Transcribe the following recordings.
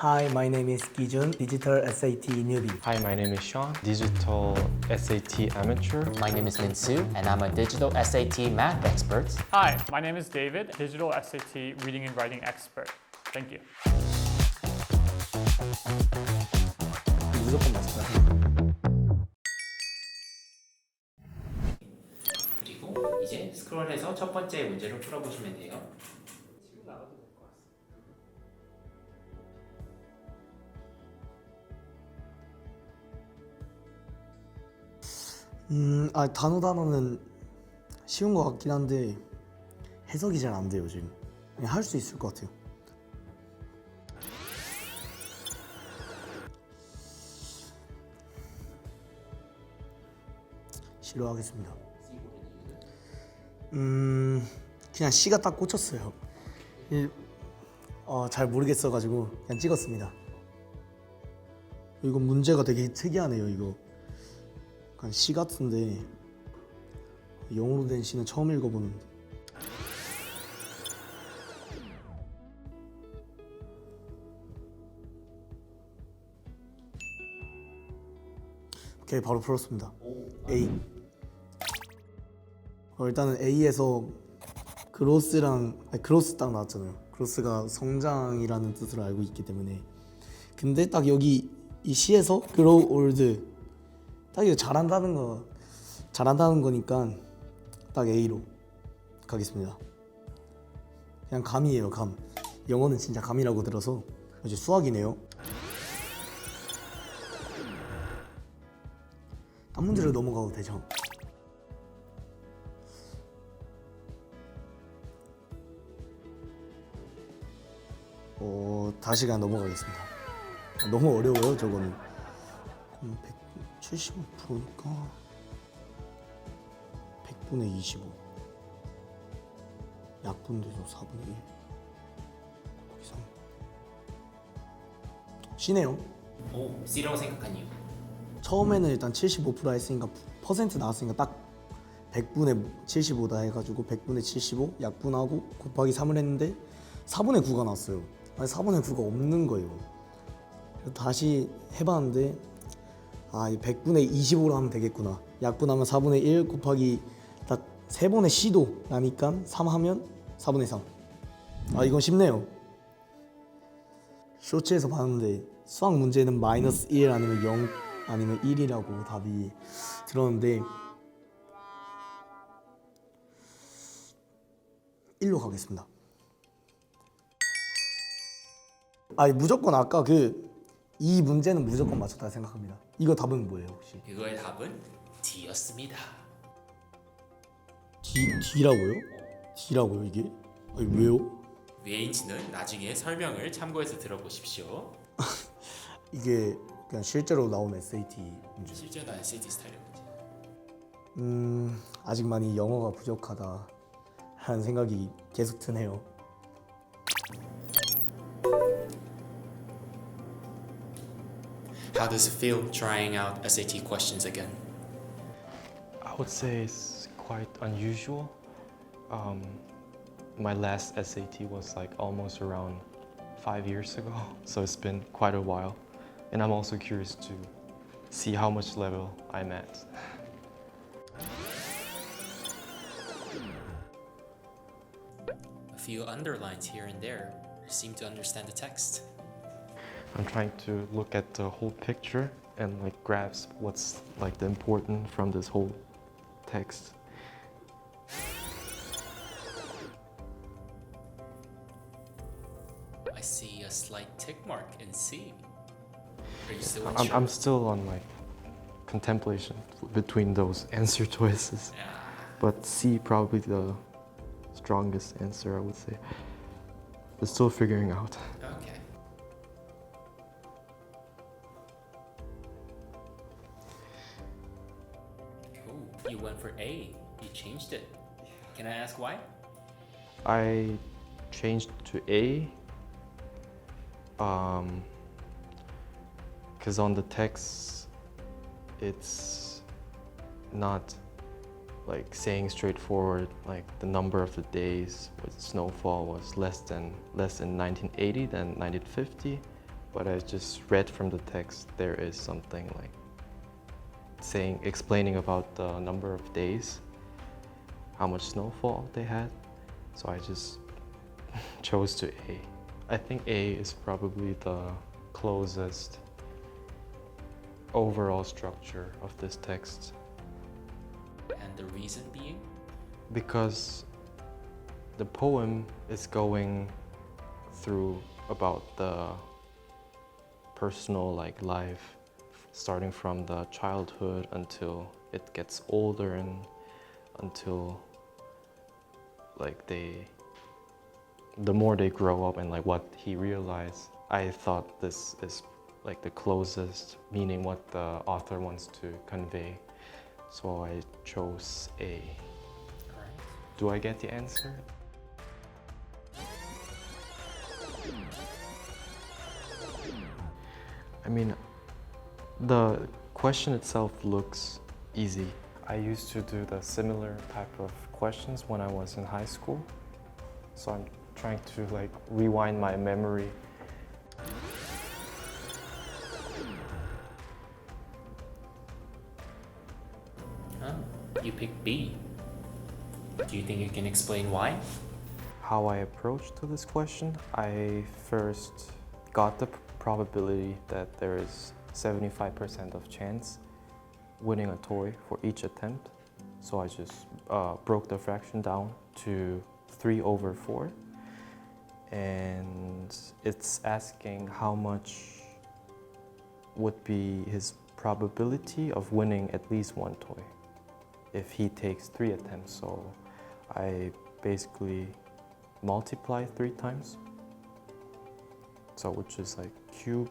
Hi, my name is Gijun, Digital SAT Newbie. Hi, my name is Sean, Digital SAT Amateur. My name is Min-Soo, and I'm a digital SAT math expert. Hi, my name is David, digital SAT reading and writing expert. Thank you. 무조건 맞다. 그리고 이제 스크롤해서 첫 번째 문제를 풀어보시면 돼요. 단어는 쉬운 것 같긴 한데 해석이 잘 안 돼요 지금. 그냥 할 수 있을 것 같아요. 싫어하겠습니다. 그냥 C가 딱 꽂혔어요. 잘 모르겠어가지고 그냥 찍었습니다. 이거 문제가 되게 특이하네요. 이거 약간 C 같은데 영어로 된 C는 처음 읽어보는데. 오케이, 바로 풀었습니다. A. 일단은 A에서 그로스 딱 나왔잖아요. 그로스가 성장이라는 뜻으로 알고 있기 때문에. 근데 딱 여기 이 C에서 grow old 딱 이거 잘한다는 거니까 딱 A로 가겠습니다. 그냥 감이에요, 감. 영어는 진짜 감이라고 들어서. 이제 수학이네요. 딴 문제로 넘어가도 되죠? 다시 그냥 넘어가겠습니다. 너무 어려워요, 저거는. 175%니까 100분의 25 약분돼서 4분의 1 곱하기 3 C네요. 오, C라고 생각한 이유. 처음에는 일단 75% 했으니까 퍼센트 나왔으니까 딱 100분의 75다 해가지고 100분의 75 약분하고 곱하기 3을 했는데 4분의 9가 나왔어요. 아니 4분의 9가 없는 거예요. 그래서 다시 해봤는데 이 100분의 25로 하면 되겠구나. 약분하면 4분의 1 곱하기 딱 3번의 C도 나니까 3 하면 4분의 3. 이건 쉽네요. 쇼츠에서 봤는데 수학 문제는 마이너스 1 아니면 0 아니면 1이라고 답이 들었는데 1로 가겠습니다. 무조건 아까 이 문제는 무조건 맞췄다 생각합니다. 이거 답은 뭐예요 혹시? 이거의 답은 D였습니다. D라고요? D라고요 이게? 왜요? 왜인지는 나중에 설명을 참고해서 들어보십시오. 이게 그냥 실제로 나온 SAT 문제. 실제로 나는 SAT 스타일의 문제. 아직 많이 영어가 부족하다 하는 생각이 계속 드네요. How does it feel trying out SAT questions again? I would say it's quite unusual. My last SAT was like almost around 5 years ago, so it's been quite a while. And I'm also curious to see how much level I'm at. A few underlines here and there. You seem to understand the text. I'm trying to look at the whole picture and like grasp what's like the important from this whole text. I see a slight tick mark in C. Are you still I'm unsure? still on like contemplation between those answer choices, Yeah. but C probably the strongest answer, I would say. But still figuring out. Okay. Ooh, you went for A. You changed it. Can I ask why? I changed to A because on the text it's not like saying straightforward like the number of the days with snowfall was less in 1980 than 1950, but I just read from the text there is something like explaining about the number of days, how much snowfall they had. So I just chose to A. I think A is probably the closest overall structure of this text. And the reason being? Because the poem is going through about the personal life, starting from the childhood until it gets older and until the more they grow up and what he realized. I thought this is the closest meaning what the author wants to convey. So I chose A. Alright. Do I get the answer? I mean, the question itself looks easy. I used to do the similar type of questions when I was in high school. So I'm trying to rewind my memory. Huh? You picked B. Do you think you can explain why? How I approached to this question, I first got the probability that there is 75% of chance winning a toy for each attempt. So I just broke the fraction down to 3/4. And it's asking how much would be his probability of winning at least one toy if he takes 3 attempts. So I basically multiply 3 times. So which is cube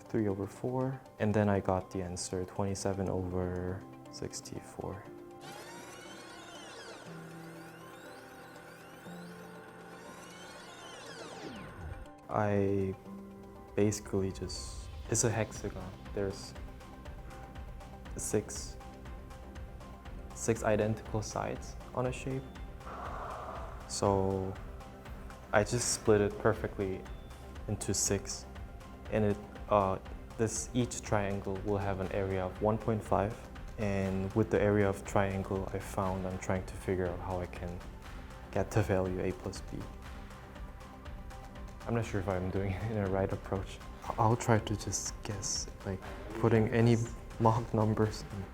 3/4. And then I got the answer 27/64. I basically it's a hexagon. There's six identical sides on a shape. So I just split it perfectly into 6, and each triangle will have an area of 1.5. And with the area of triangle I'm trying to figure out how I can get the value A plus B. I'm not sure if I'm doing it in a right approach. I'll try to just guess, putting any mock numbers in.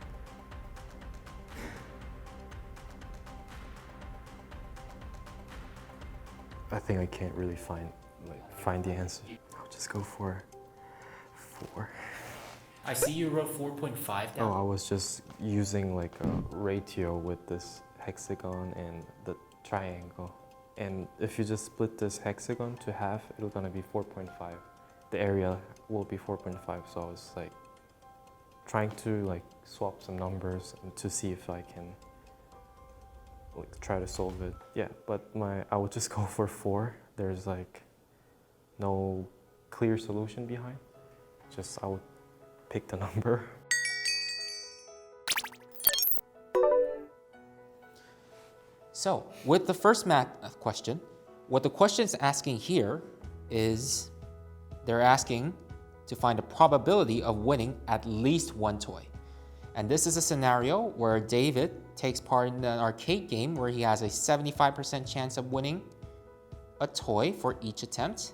I think I can't really find the answer. I'll just go for 4. I see you wrote 4.5 down. Oh, I was just using a ratio with this hexagon and the triangle. And if you just split this hexagon to half, it's gonna be 4.5. The area will be 4.5. So I was trying to swap some numbers and to see if I can try to solve it. Yeah, but I would just go for 4. There's no clear solution behind. Just I would pick the number. So with the first math question, what the question is asking here is they're asking to find a probability of winning at least one toy. And this is a scenario where David takes part in an arcade game where he has a 75% chance of winning a toy for each attempt,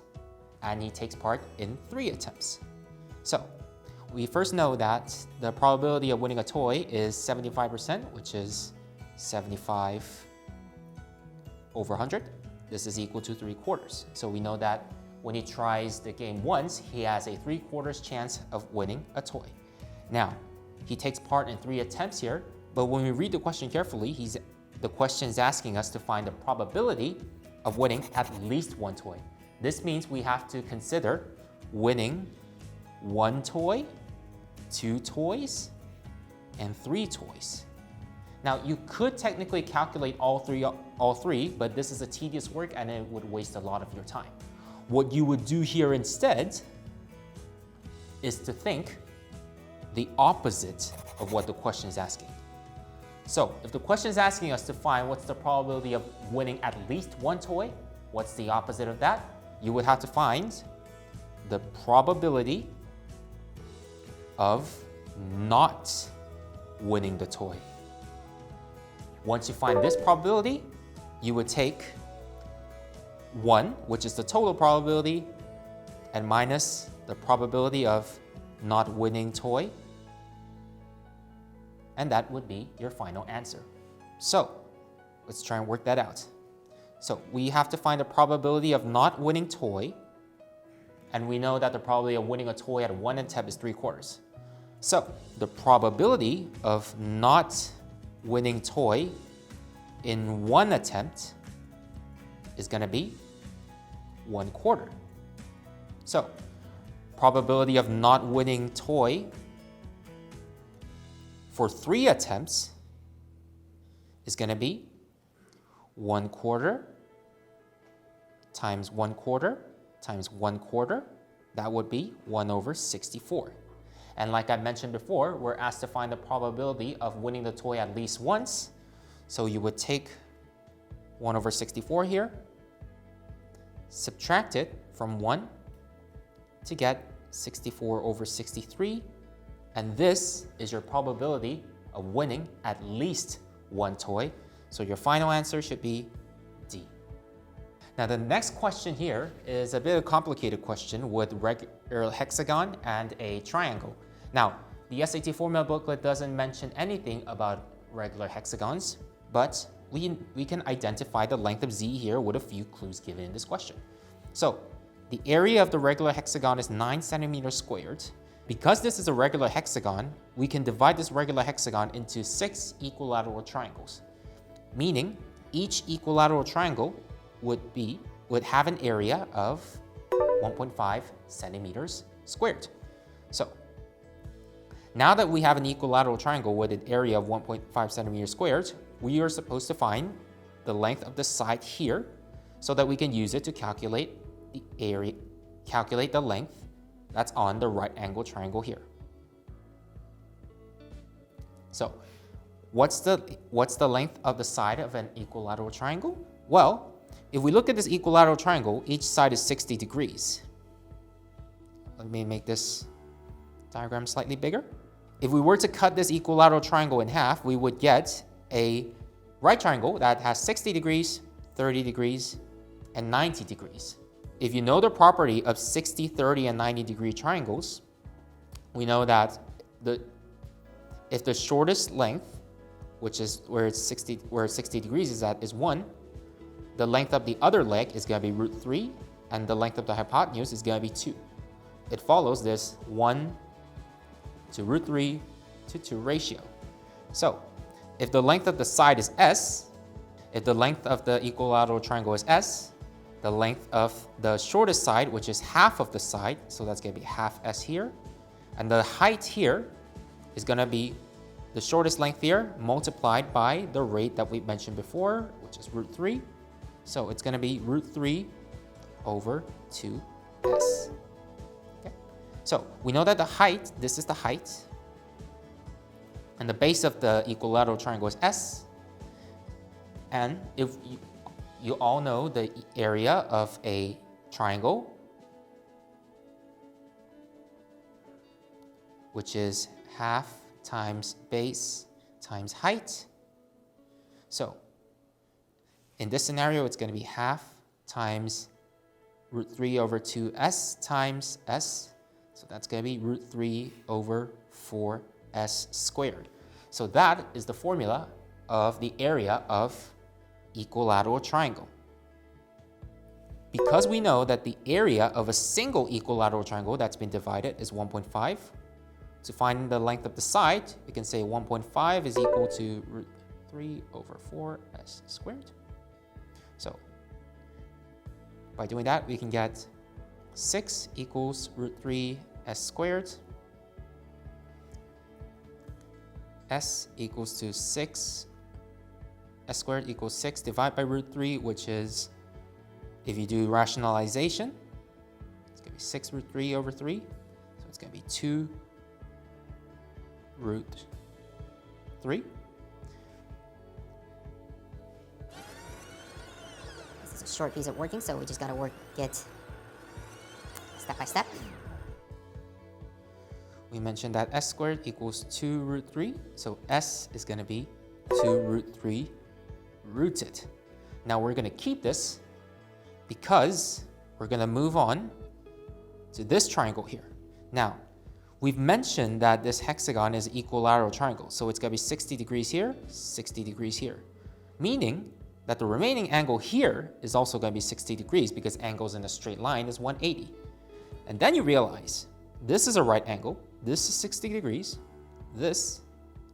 and he takes part in 3 attempts. So we first know that the probability of winning a toy is 75%, which is 75/100. This is equal to 3/4. So we know that when he tries the game once, he has a 3/4 chance of winning a toy. Now, he takes part in 3 attempts here, but when we read the question carefully, the question is asking us to find the probability of winning at least one toy. This means we have to consider winning 1 toy, 2 toys, and 3 toys. Now, you could technically calculate all three, but this is a tedious work and it would waste a lot of your time. What you would do here instead is to think the opposite of what the question is asking. So, if the question is asking us to find what's the probability of winning at least 1 toy, what's the opposite of that? You would have to find the probability of not winning the toy. Once you find this probability, you would take 1, which is the total probability, and minus the probability of not winning toy, and that would be your final answer. So let's try and work that out. So we have to find the probability of not winning toy, and we know that the probability of winning a toy at 1 attempt is 3/4. So the probability of not winning toy in 1 attempt is going to be 1/4. So probability of not winning toy for 3 attempts is going to be 1/4 times 1/4 times 1/4. That would be 1/64. And like I mentioned before, we're asked to find the probability of winning the toy at least once. So you would take 1/64 here, subtract it from 1 to get 64/63. And this is your probability of winning at least 1 toy. So your final answer should be D. Now the next question here is a bit of a complicated question with regular hexagon and a triangle. Now, the SAT formula booklet doesn't mention anything about regular hexagons, but we can identify the length of Z here with a few clues given in this question. So the area of the regular hexagon is 9 centimeters squared. Because this is a regular hexagon, we can divide this regular hexagon into 6 equilateral triangles, meaning each equilateral triangle would have an area of 1.5 centimeters squared. So now that we have an equilateral triangle with an area of 1.5 centimeters squared, we are supposed to find the length of the side here so that we can use it to calculate the area, calculate the length that's on the right angle triangle here. So what's the length of the side of an equilateral triangle? Well, if we look at this equilateral triangle, each side is 60 degrees. Let me make this diagram slightly bigger. If we were to cut this equilateral triangle in half, we would get a right triangle that has 60 degrees, 30 degrees, and 90 degrees. If you know the property of 60, 30, and 90 degree triangles, we know that if the shortest length, which is where 60 degrees is at, is 1, the length of the other leg is going to be √3, and the length of the hypotenuse is going to be 2. It follows this 1 to √3 to 2 ratio. So if the length of the side is S, if the length of the equilateral triangle is S, the length of the shortest side, which is half of the side, so that's going to be half S here, and the height here is going to be the shortest length here multiplied by the rate that we mentioned before, which is √3. So it's going to be √3 over 2S. Okay. So we know that the height, this is the height, and the base of the equilateral triangle is S. And if you all know the area of a triangle, which is half times base times height. So in this scenario, it's going to be half times √3 over 2S times S. So that's going to be √3 over 4S squared. So that is the formula of the area of equilateral triangle. Because we know that the area of a single equilateral triangle that's been divided is 1.5, to find the length of the side, we can say 1.5 is equal to √3 over 4S squared. So by doing that, we can get 6 equals √3S squared. S equals to 6. S squared equals 6 divided by √3, which is, if you do rationalization, it's going to be 6 √3 over 3. So it's going to be 2 √3. This is a short piece of working, so we just got to get step by step. We mentioned that s squared equals 2 root 3. So s is going to be 2 root 3 rooted. Now we're going to keep this because we're going to move on to this triangle here. Now, we've mentioned that this hexagon is an equilateral triangle. So it's going to be 60 degrees here, 60 degrees here. Meaning that the remaining angle here is also going to be 60 degrees because angles in a straight line is 180. And then you realize this is a right angle, this is 60 degrees, this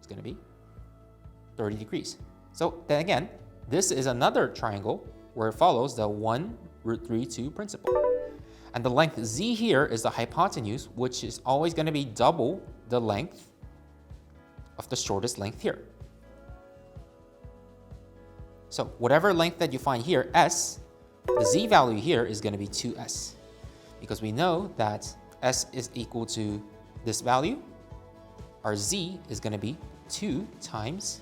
is going to be 30 degrees. So then again, this is another triangle where it follows the 1 root 3 2 principle. And the length z here is the hypotenuse, which is always going to be double the length of the shortest length here. So whatever length that you find here, s, the z value here is going to be 2s. Because we know that s is equal to this value, our z is going to be 2 times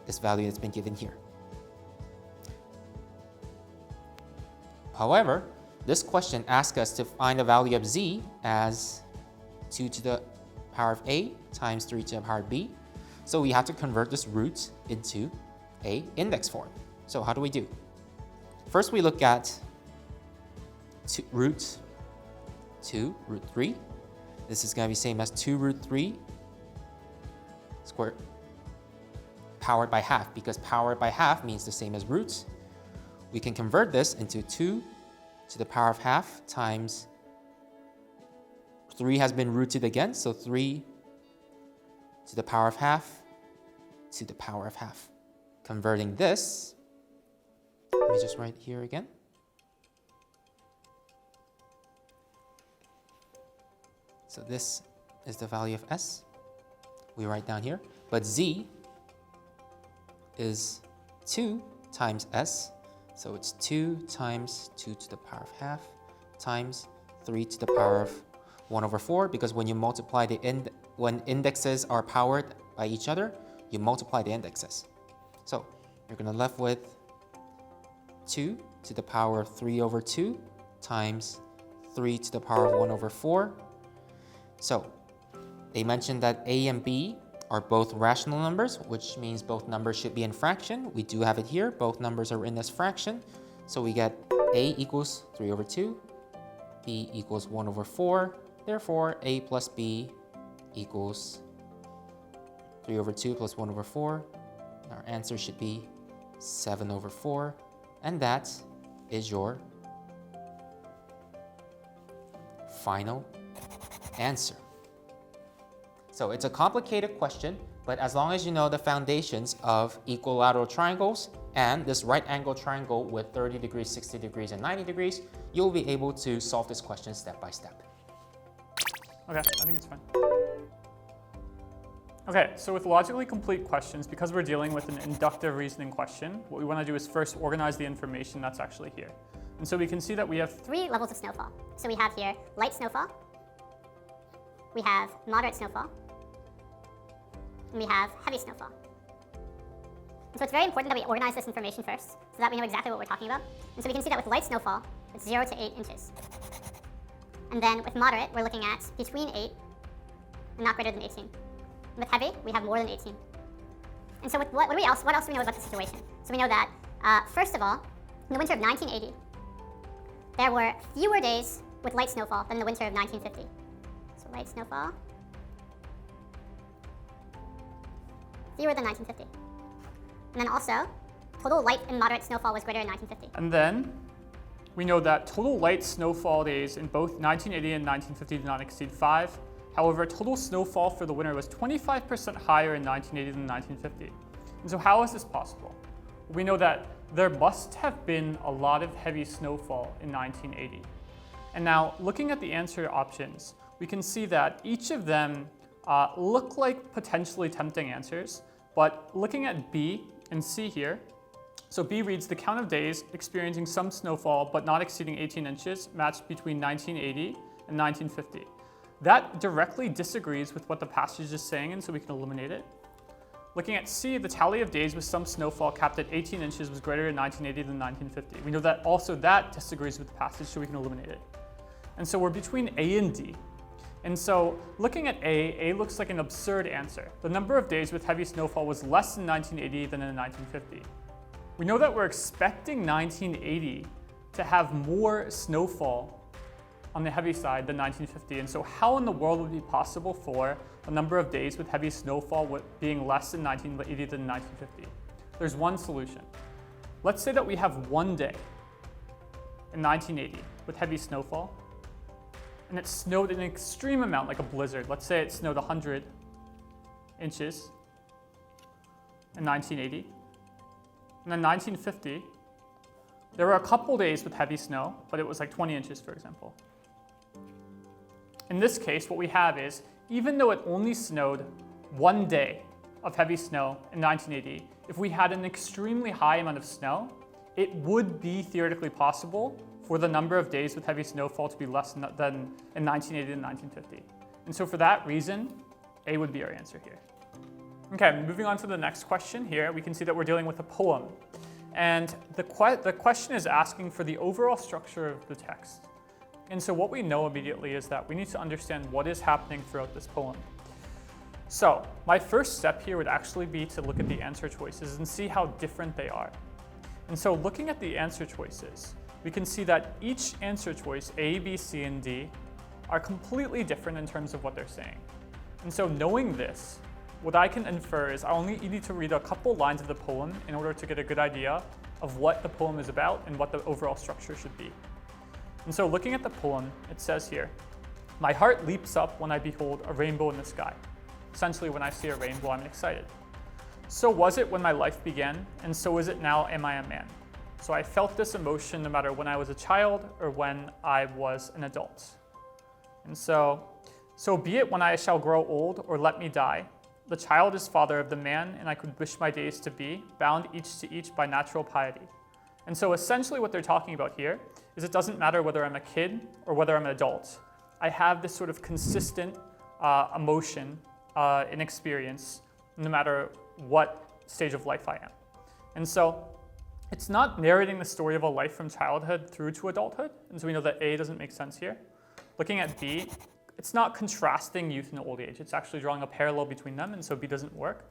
this value that's been given here. However, this question asks us to find the value of z as 2 to the power of a times 3 to the power of b. So we have to convert this root into a index form. So how do we do? First we look at root 2 root 3. This is going to be same as 2 root 3 squared powered by half, because powered by half means the same as roots. We can convert this into 2 to the power of half times 3 has been rooted again, so 3 to the power of half to the power of half. Converting this, let me just write here again. So this is the value of s. We write down here, but z is 2 times s. So it's 2 times 2 to the power of half times 3 to the power of 1 over 4, because when you multiply when indexes are powered by each other, you multiply the indexes. So you're going to left with 2 to the power of 3 over 2 times 3 to the power of 1 over 4. So they mentioned that a and b are both rational numbers, which means both numbers should be in fraction. We do have it here. Both numbers are in this fraction. So we get a equals 3 over 2, b equals 1 over 4. Therefore, a plus b equals 3 over 2 plus 1 over 4. Our answer should be 7 over 4. And that is your final answer. So it's a complicated question, but as long as you know the foundations of equilateral triangles and this right angle triangle with 30 degrees, 60 degrees, and 90 degrees, you'll be able to solve this question step by step. Okay, I think it's fine. Okay, so with logically complete questions, because we're dealing with an inductive reasoning question, what we want to do is first organize the information that's actually here. And so we can see that we have 3 levels of snowfall. So we have here light snowfall, we have moderate snowfall, and we have heavy snowfall. And so it's very important that we organize this information first so that we know exactly what we're talking about. And so we can see that with light snowfall, it's 0 to 8 inches. And then with moderate, we're looking at between 8 and not greater than 18. With heavy, we have more than 18. And so what else do we know about the situation? So we know that, first of all, in the winter of 1980, there were fewer days with light snowfall than in the winter of 1950. So light snowfall, fewer than 1950. And then also, total light and moderate snowfall was greater in 1950. And then we know that total light snowfall days in both 1980 and 1950 did not exceed 5. However, total snowfall for the winter was 25% higher in 1980 than 1950. And so how is this possible? We know that there must have been a lot of heavy snowfall in 1980. And now, looking at the answer options, we can see that each of them look like potentially tempting answers, but looking at B and C here, so B reads the count of days experiencing some snowfall but not exceeding 18 inches matched between 1980 and 1950. That directly disagrees with what the passage is saying, and so we can eliminate it. Looking at C, the tally of days with some snowfall capped at 18 inches was greater in 1980 than 1950. We know that also that disagrees with the passage, so we can eliminate it. And so we're between A and D. And so looking at A looks like an absurd answer. The number of days with heavy snowfall was less in 1980 than in 1950. We know that we're expecting 1980 to have more snowfall on the heavy side than 1950. And so how in the world would it be possible for the number of days with heavy snowfall being less in 1980 than 1950? There's one solution. Let's say that we have one day in 1980 with heavy snowfall, and it snowed an extreme amount, like a blizzard. Let's say it snowed 100 inches in 1980. And then 1950, there were a couple days with heavy snow, but it was like 20 inches, for example. In this case, what we have is, even though it only snowed one day of heavy snow in 1980, if we had an extremely high amount of snow, it would be theoretically possible for the number of days with heavy snowfall to be less than in 1980 and 1950. And so for that reason, A would be our answer here. Okay, moving on to the next question here, we can see that we're dealing with a poem. And the question is asking for the overall structure of the text. And so what we know immediately is that we need to understand what is happening throughout this poem. So my first step here would actually be to look at the answer choices and see how different they are. And so looking at the answer choices, we can see that each answer choice, A, B, C, and D, are completely different in terms of what they're saying. And so knowing this, what I can infer is I only need to read a couple lines of the poem in order to get a good idea of what the poem is about and what the overall structure should be. And so looking at the poem, it says here, "My heart leaps up when I behold a rainbow in the sky." Essentially, when I see a rainbow, I'm excited. "So was it when my life began, and so is it now am I a man. So I felt this emotion no matter when I was a child or when I was an adult. And so be it when I shall grow old or let me die. The child is father of the man, and I could wish my days to be bound each to each by natural piety." And so essentially what they're talking about here is it doesn't matter whether I'm a kid or whether I'm an adult. I have this sort of consistent emotion and experience no matter what stage of life I am. And so it's not narrating the story of a life from childhood through to adulthood. And so we know that A doesn't make sense here. Looking at B, it's not contrasting youth and old age. It's actually drawing a parallel between them, and so B doesn't work.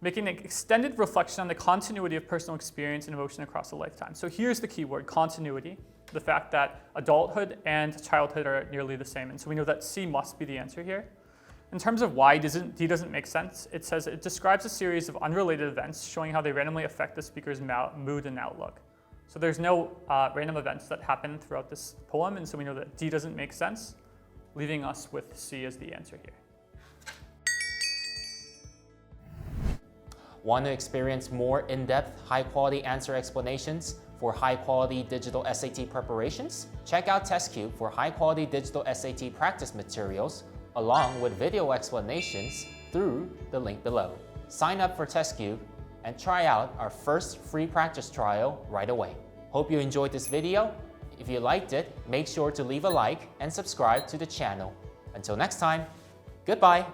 Making an extended reflection on the continuity of personal experience and emotion across a lifetime. So here's the key word, continuity, the fact that adulthood and childhood are nearly the same. And so we know that C must be the answer here. In terms of why D doesn't make sense, it says it describes a series of unrelated events showing how they randomly affect the speaker's mood and outlook. So there's no random events that happen throughout this poem, and so we know that D doesn't make sense, leaving us with C as the answer here. Want to experience more in-depth, high-quality answer explanations for high-quality digital SAT preparations? Check out TestCube for high-quality digital SAT practice materials along with video explanations through the link below. Sign up for TestCube and try out our first free practice trial right away. Hope you enjoyed this video. If you liked it, make sure to leave a like and subscribe to the channel. Until next time, goodbye!